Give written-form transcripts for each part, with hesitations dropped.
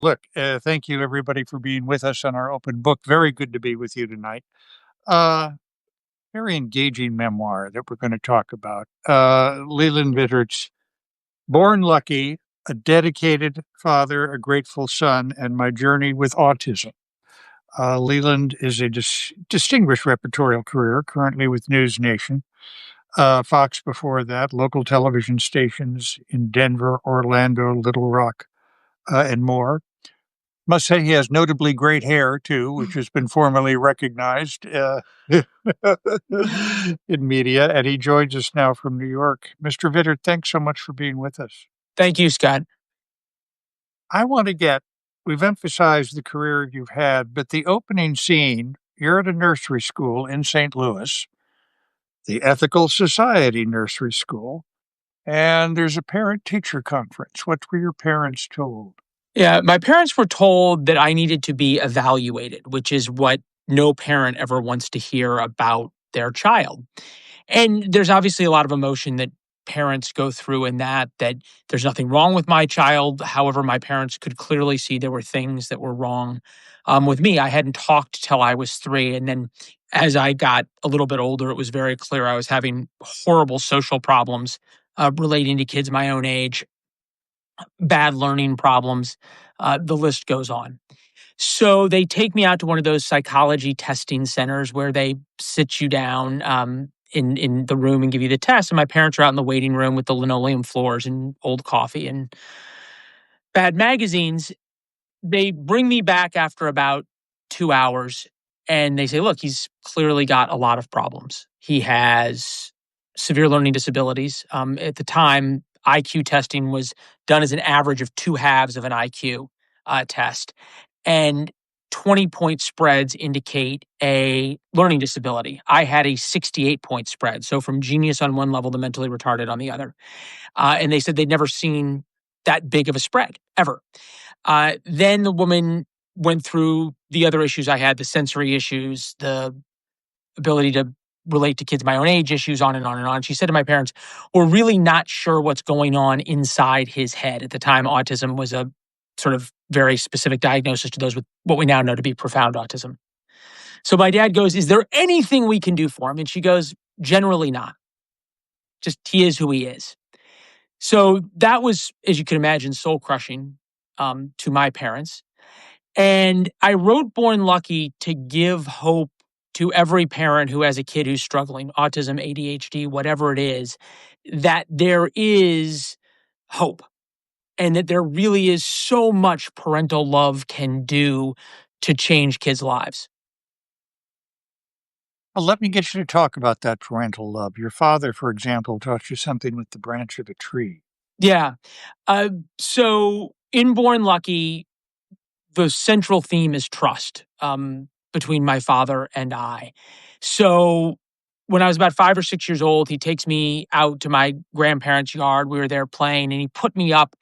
Look, thank you everybody for being with us on our open book. Very good to be with you tonight. Uh, Very engaging memoir that we're going to talk about. Leland Vittert's Born Lucky, a dedicated father, a grateful son, and my journey with autism. Leland is a distinguished repertorial career, currently with News Nation, Fox before that, local television stations in Denver, Orlando, Little Rock, and more. Must say he has notably great hair too, which has been formally recognized in media, and he joins us now from New York. Mr. Vittert, thanks so much for being with us. Thank you, Scott. I want to get, we've emphasized the career you've had, but the opening scene, you're at a nursery school in St. Louis, the Ethical Society Nursery School, and there's a parent teacher conference. What were your parents told? Yeah, my parents were told that I needed to be evaluated, which is what no parent ever wants to hear about their child. And there's obviously a lot of emotion that parents go through in that there's nothing wrong with my child. However, my parents could clearly see there were things that were wrong with me. I hadn't talked till I was 3. And then as I got a little bit older, it was very clear I was having horrible social problems relating to kids my own age, bad learning problems. The list goes on. So they take me out to one of those psychology testing centers where they sit you down in the room and give you the test. And my parents are out in the waiting room with the linoleum floors and old coffee and bad magazines. They bring me back after about 2 hours and they say, look, he's clearly got a lot of problems. He has severe learning disabilities. At the time, IQ testing was done as an average of 2 halves of an IQ test. And 20-point spreads indicate a learning disability. I had a 68-point spread. So from genius on one level to mentally retarded on the other. And they said they'd never seen that big of a spread ever. Then the woman went through the other issues I had, the sensory issues, the ability to relate to kids my own age issues, on and on and on. She said to my parents, we're really not sure what's going on inside his head. At the time, autism was a sort of very specific diagnosis to those with what we now know to be profound autism. So my dad goes, is there anything we can do for him? And she goes, generally not. Just he is who he is. So that was, as you can imagine, soul crushing to my parents. And I wrote Born Lucky to give hope to every parent who has a kid who's struggling, autism, ADHD, whatever it is, that there is hope and that there really is so much parental love can do to change kids' lives. Well, let me get you to talk about that parental love. Your father, for example, taught you something with the branch of a tree. Yeah. So in Born Lucky, the central theme is trust between my father and I. So when I was about 5 or 6 years old, he takes me out to my grandparents' yard. We were there playing, and he put me up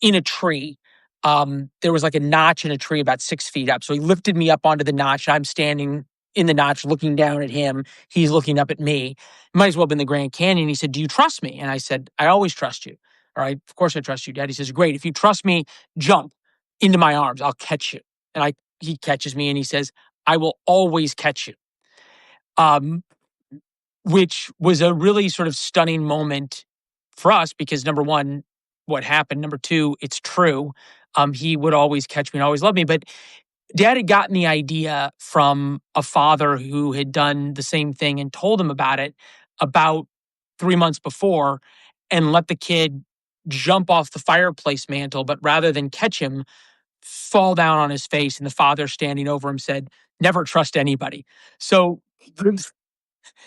in a tree. There was like a notch in a tree about 6 feet up. So he lifted me up onto the notch. I'm standing in the notch looking down at him. He's looking up at me. It might as well have been the Grand Canyon. He said, do you trust me? And I said, I always trust you. All right. Of course I trust you, Dad. He says, great. If you trust me, jump into my arms. I'll catch you. And he catches me and he says, I will always catch you. Um, which was a really sort of stunning moment for us because number one, what happened? Number two, it's true. He would always catch me and always love me. But Dad had gotten the idea from a father who had done the same thing and told him about it about 3 months before and let the kid jump off the fireplace mantle. But rather than catch him, fall down on his face. And the father standing over him said, never trust anybody. So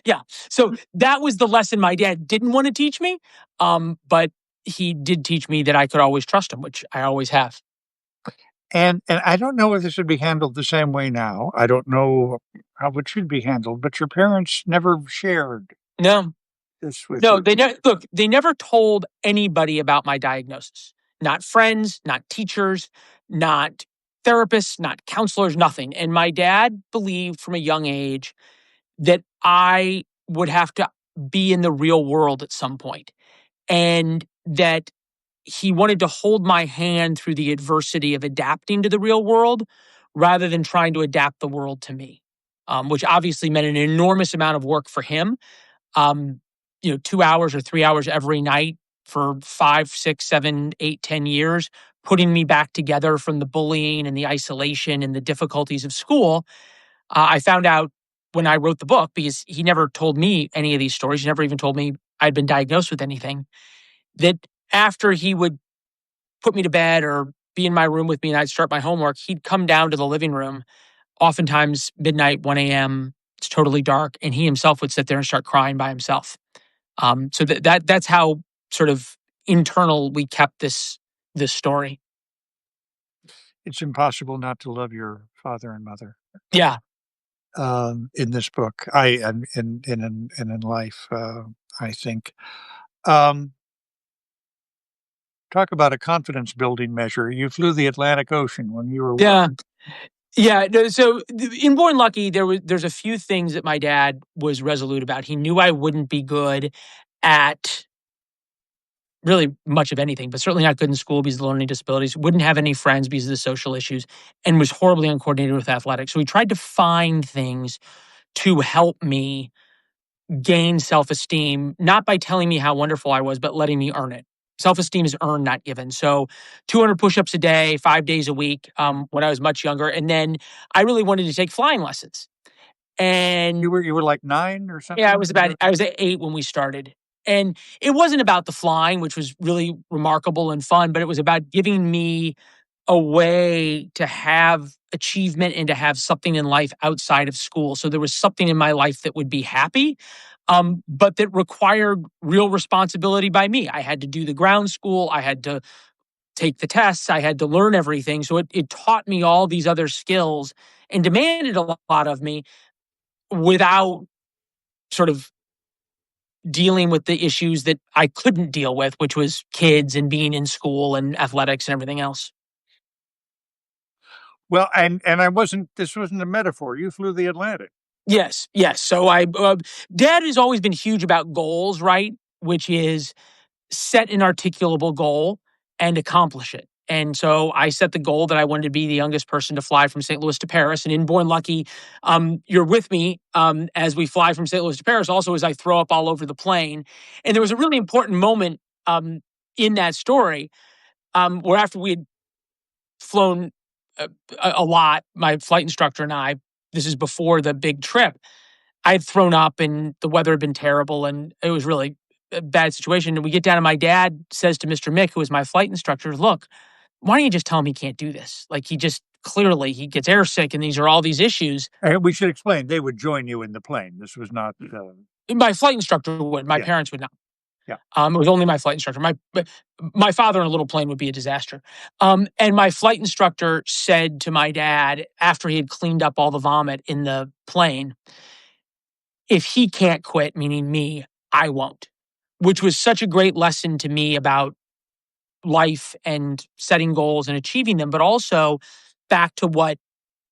yeah. So that was the lesson my dad didn't want to teach me. But he did teach me that I could always trust him, which I always have. And I don't know if this would be handled the same way now. I don't know how it should be handled, but your parents never shared No, this with no, you. look, they never told anybody about my diagnosis. Not friends, not teachers, not therapists, not counselors, nothing. And my dad believed from a young age that I would have to be in the real world at some point and that he wanted to hold my hand through the adversity of adapting to the real world rather than trying to adapt the world to me, which obviously meant an enormous amount of work for him. Um, 2 hours or 3 hours every night for 5, 6, 7, 8, 10 years, putting me back together from the bullying and the isolation and the difficulties of school. I found out when I wrote the book, because he never told me any of these stories. He never even told me I'd been diagnosed with anything, that after he would put me to bed or be in my room with me and I'd start my homework, he'd come down to the living room, oftentimes midnight, 1 a.m. It's totally dark, and he himself would sit there and start crying by himself. So that's how sort of internal we kept this story. It's impossible not to love your father and mother, Yeah, in this book. And in life, I think. Um, Talk about a confidence building measure. You flew the Atlantic Ocean when you were what? yeah, yeah. No, so in Born Lucky, there's a few things that my dad was resolute about. He knew I wouldn't be good at really much of anything, but certainly not good in school because of the learning disabilities, wouldn't have any friends because of the social issues, and was horribly uncoordinated with athletics. So he tried to find things to help me gain self-esteem, not by telling me how wonderful I was, but letting me earn it. Self-esteem is earned, not given. So 200 push-ups a day, 5 days a week, when I was much younger. And then I really wanted to take flying lessons. And You were like 9 or yeah, something? I was at 8 when we started. And it wasn't about the flying, which was really remarkable and fun, but it was about giving me a way to have achievement and to have something in life outside of school. So there was something in my life that would be happy, but that required real responsibility by me. I had to do the ground school. I had to take the tests. I had to learn everything. So it taught me all these other skills and demanded a lot of me without sort of dealing with the issues that I couldn't deal with, which was kids and being in school and athletics and everything else. Well, and I wasn't this wasn't a metaphor. You flew the Atlantic. Yes, yes. So Dad has always been huge about goals, right? Which is set an articulable goal and accomplish it. And so I set the goal that I wanted to be the youngest person to fly from St. Louis to Paris. And in Born Lucky, you're with me as we fly from St. Louis to Paris, also as I throw up all over the plane. And there was a really important moment in that story where after we had flown a lot, my flight instructor and I, this is before the big trip, I had thrown up and the weather had been terrible and it was really a bad situation. And we get down and my dad says to Mr. Mick, who was my flight instructor, look, why don't you just tell him he can't do this? Like he just clearly he gets airsick and these are all these issues. And we should explain, they would join you in the plane. This was not, My flight instructor would, my yeah, parents would not. yeah. It was only my flight instructor. My father in a little plane would be a disaster. And my flight instructor said to my dad after he had cleaned up all the vomit in the plane, if he can't quit, meaning me, I won't, which was such a great lesson to me about life and setting goals and achieving them, but also back to what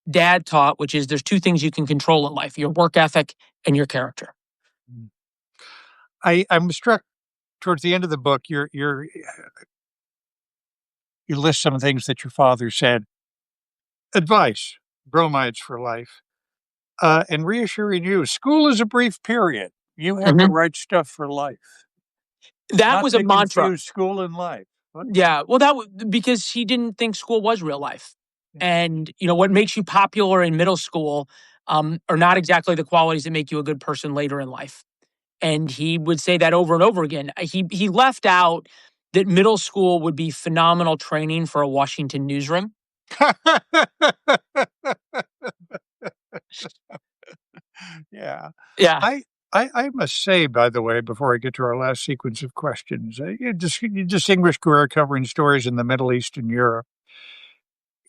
dad taught, which is there's two things you can control in life, your work ethic and your character. Mm. I'm struck towards the end of the book, you list some things that your father said. Advice, bromides for life, and reassuring you, school is a brief period. You have the Mhm. right stuff for life, That not was a to mantra. confuse school and life. What? Yeah. Well, because he didn't think school was real life. Yeah. And, what makes you popular in middle school are not exactly the qualities that make you a good person later in life. And he would say that over and over again. He left out that middle school would be phenomenal training for a Washington newsroom. Yeah. Yeah. I I must say, by the way, before I get to our last sequence of questions, you distinguished career covering stories in the Middle East and Europe.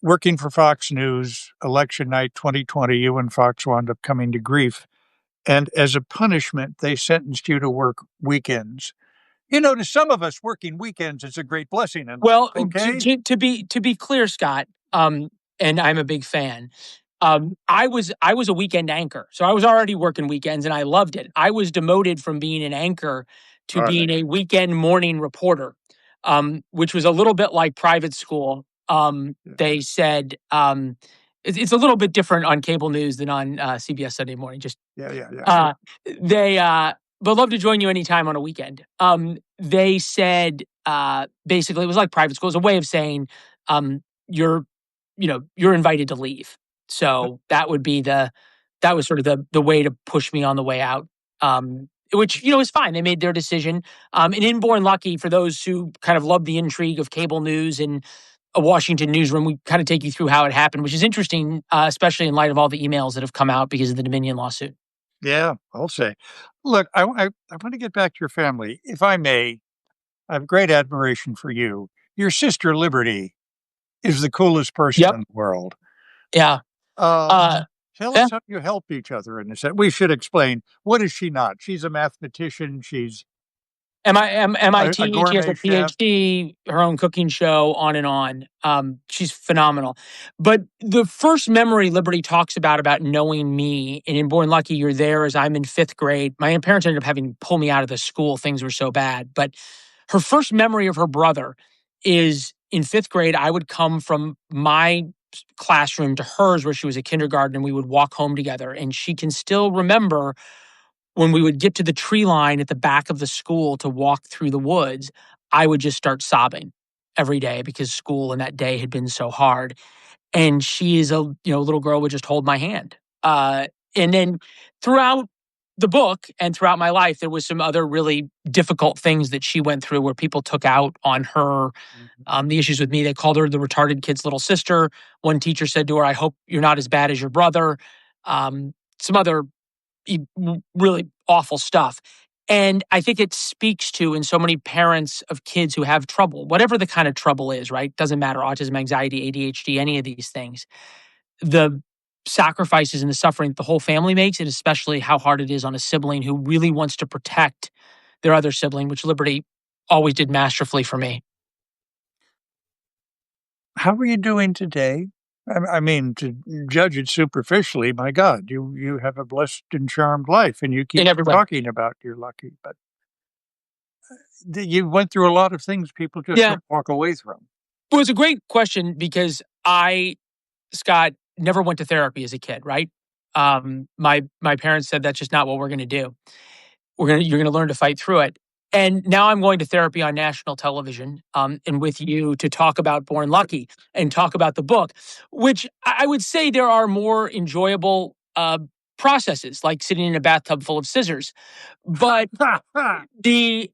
Working for Fox News, election night 2020, you and Fox wound up coming to grief. And as a punishment, they sentenced you to work weekends. To some of us, working weekends is a great blessing in life, Well, okay? to be clear, Scott, and I'm a big fan. I was a weekend anchor, so I was already working weekends, and I loved it. I was demoted from being an anchor to All being right. a weekend morning reporter. which was a little bit like private school. Yeah. They said it's a little bit different on cable news than on CBS Sunday Morning. Just Yeah. Yeah. Yeah. uh, they but love to join you anytime on a weekend. They said basically it was like private school. It was a way of saying you're you're invited to leave. So that was sort of the way to push me on the way out. Which is fine. They made their decision. And Inborn Lucky, for those who kind of love the intrigue of cable news and a Washington newsroom, we kind of take you through how it happened, which is interesting, especially in light of all the emails that have come out because of the Dominion lawsuit. Yeah, I'll say. Look, I want to get back to your family. If I may, I have great admiration for you. Your sister Liberty is the coolest person Yep. in the world. Yeah. Uh, Uh, Tell yeah. us how you help each other in this. We should explain. What is she not? She's a mathematician. She's a MIT. She has a gourmet chef. PhD, her own cooking show, on and on. She's phenomenal. But the first memory Liberty talks about knowing me, and in Born Lucky, you're there as I'm in fifth grade. My parents ended up having to pull me out of the school. Things were so bad. But her first memory of her brother is in fifth grade. I would come from my classroom to hers, where she was a kindergarten, and we would walk home together. And she can still remember when we would get to the tree line at the back of the school to walk through the woods, I would just start sobbing every day because school and that day had been so hard. And she is a little girl would just hold my hand. And then throughout the book and throughout my life, there was some other really difficult things that she went through where people took out on her. Mhm. The issues with me, they called her the retarded kid's little sister. One teacher said to her, "I hope you're not as bad as your brother." Some other really awful stuff. And I think it speaks to, in so many parents of kids who have trouble, whatever the kind of trouble is, right? Doesn't matter, autism, anxiety, ADHD, any of these things, the sacrifices and the suffering that the whole family makes, and especially how hard it is on a sibling who really wants to protect their other sibling, which Liberty always did masterfully for me. How are you doing today? I mean, to judge it superficially, my God, you have a blessed and charmed life, and you keep In every way. talking about you're lucky, but you went through a lot of things people just Yeah. don't walk away from. Well, it's a great question because Scott, never went to therapy as a kid, right? My parents said that's just not what we're going to do. You're going to learn to fight through it. And now I'm going to therapy on national television, and with you to talk about Born Lucky and talk about the book, which I would say there are more enjoyable processes, like sitting in a bathtub full of scissors. But the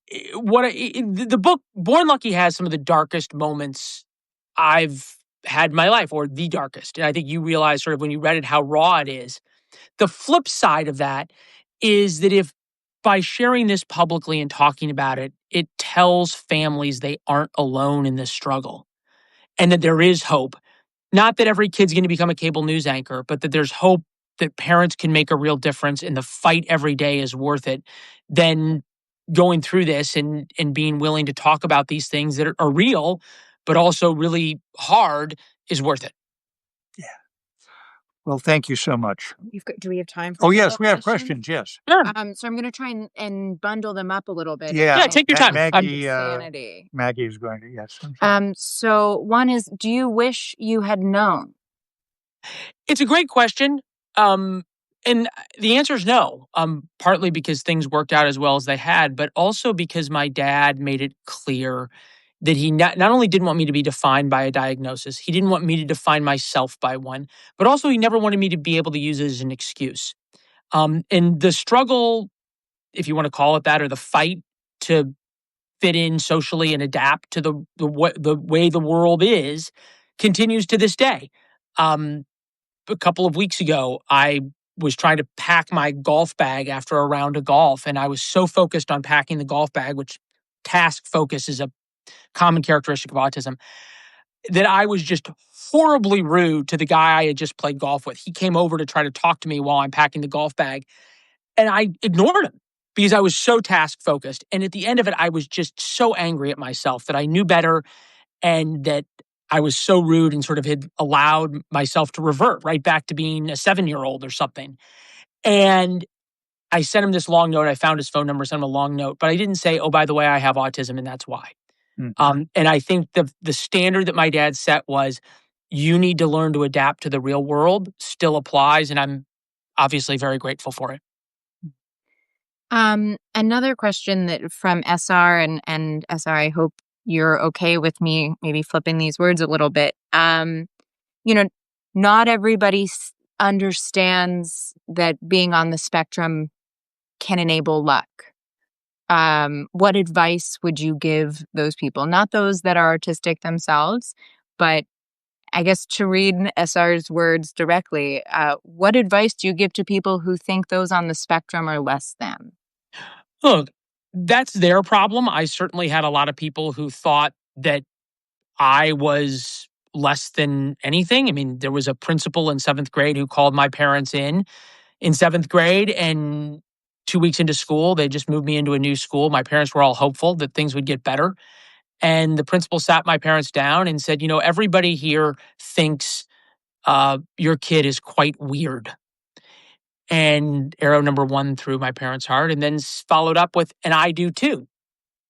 the book Born Lucky has some of the darkest moments I've had in my life, or the darkest. And I think you realize sort of when you read it how raw it is. The flip side of that is that if by sharing this publicly and talking about it, it tells families they aren't alone in this struggle and that there is hope. Not that every kid's going to become a cable news anchor, but that there's hope that parents can make a real difference and the fight every day is worth it. Then going through this and being willing to talk about these things that are real, but also really hard is worth it. Yeah. Well, thank you so much. Do we have time for Oh, a couple yes, of we have questions? questions, yes. Sure. So I'm gonna try and bundle them up a little bit if Yeah, Yeah, you take your don't time. sanity. Maggie is going to, yes, I'm sorry. So one is, do you wish you had known? It's a great question. And the answer is no. Partly because things worked out as well as they had, but also because my dad made it clear that he not only didn't want me to be defined by a diagnosis, he didn't want me to define myself by one, but also he never wanted me to be able to use it as an excuse. And the struggle, if you want to call it that, or the fight to fit in socially and adapt to the way the world is, continues to this day. Um, a couple of weeks ago, I was trying to pack my golf bag after a round of golf, and I was so focused on packing the golf bag, which task focus is a common characteristic of autism, that I was just horribly rude to the guy I had just played golf with. He came over to try to talk to me while I'm packing the golf bag, and I ignored him because I was so task focused. And at the end of it, I was just so angry at myself that I knew better and that I was so rude and sort of had allowed myself to revert right back to being a 7-year-old or something. And I sent him this long note. I found his phone number, sent him a long note, but I didn't say, oh, by the way, I have autism and that's why. And I think the standard that my dad set was, you need to learn to adapt to the real world, still applies. And I'm obviously very grateful for it. Another question that from SR and SR, I hope you're okay with me maybe flipping these words a little bit. Not everybody understands that being on the spectrum can enable luck. What advice would you give those people? Not those that are artistic themselves, but I guess to read SR's words directly, what advice do you give to people who think those on the spectrum are less than? Look, that's their problem. I certainly had a lot of people who thought that I was less than anything. I mean, there was a principal in 7th grade who called my parents in 7th grade, and 2 weeks into school, they just moved me into a new school. My parents were all hopeful that things would get better. And the principal sat my parents down and said, everybody here thinks your kid is quite weird. And arrow number 1 through my parents' heart, and then followed up with, and I do too.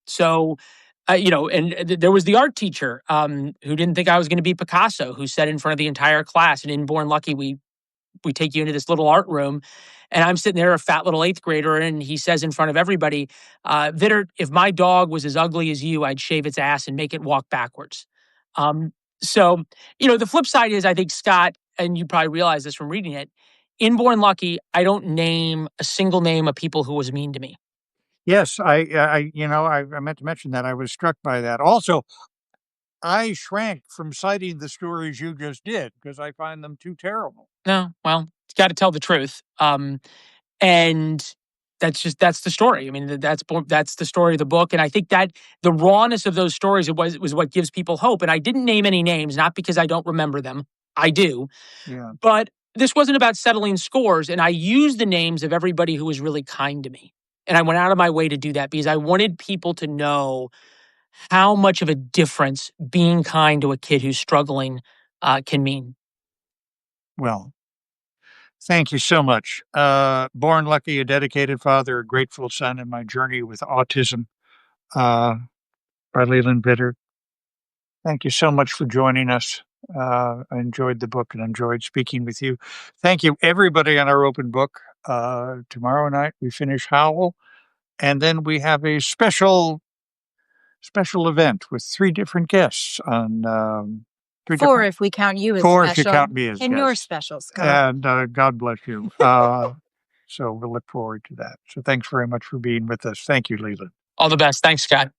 So, there was the art teacher who didn't think I was going to be Picasso, who said in front of the entire class, and in Born Lucky, we take you into this little art room, and I'm sitting there, a fat little 8th grader, and he says in front of everybody, Vittert, if my dog was as ugly as you, I'd shave its ass and make it walk backwards. So, the flip side is, I think, Scott, and you probably realize this from reading it, in Born Lucky, I don't name a single name of people who was mean to me. Yes, I meant to mention that. I was struck by that. Also, I shrank from citing the stories you just did because I find them too terrible. No, well, you got to tell the truth. And that's the story. I mean, that's the story of the book. And I think that the rawness of those stories was what gives people hope. And I didn't name any names, not because I don't remember them. I do. Yeah. But this wasn't about settling scores. And I used the names of everybody who was really kind to me. And I went out of my way to do that because I wanted people to know how much of a difference being kind to a kid who's struggling can mean. Well, thank you so much. Born Lucky, a dedicated father, a grateful son, and my journey with autism by Leland Vittert. Thank you so much for joining us. I enjoyed the book and enjoyed speaking with you. Thank you, everybody, on our open book. Tomorrow night we finish Howl, and then we have a special event with 3 different guests on 4 if we count you as 4 special. if you count me as and guest. you're special, Scott. And God bless you. So we'll look forward to that. So thanks very much for being with us. Thank you, Leland. All the best. Thanks, Scott.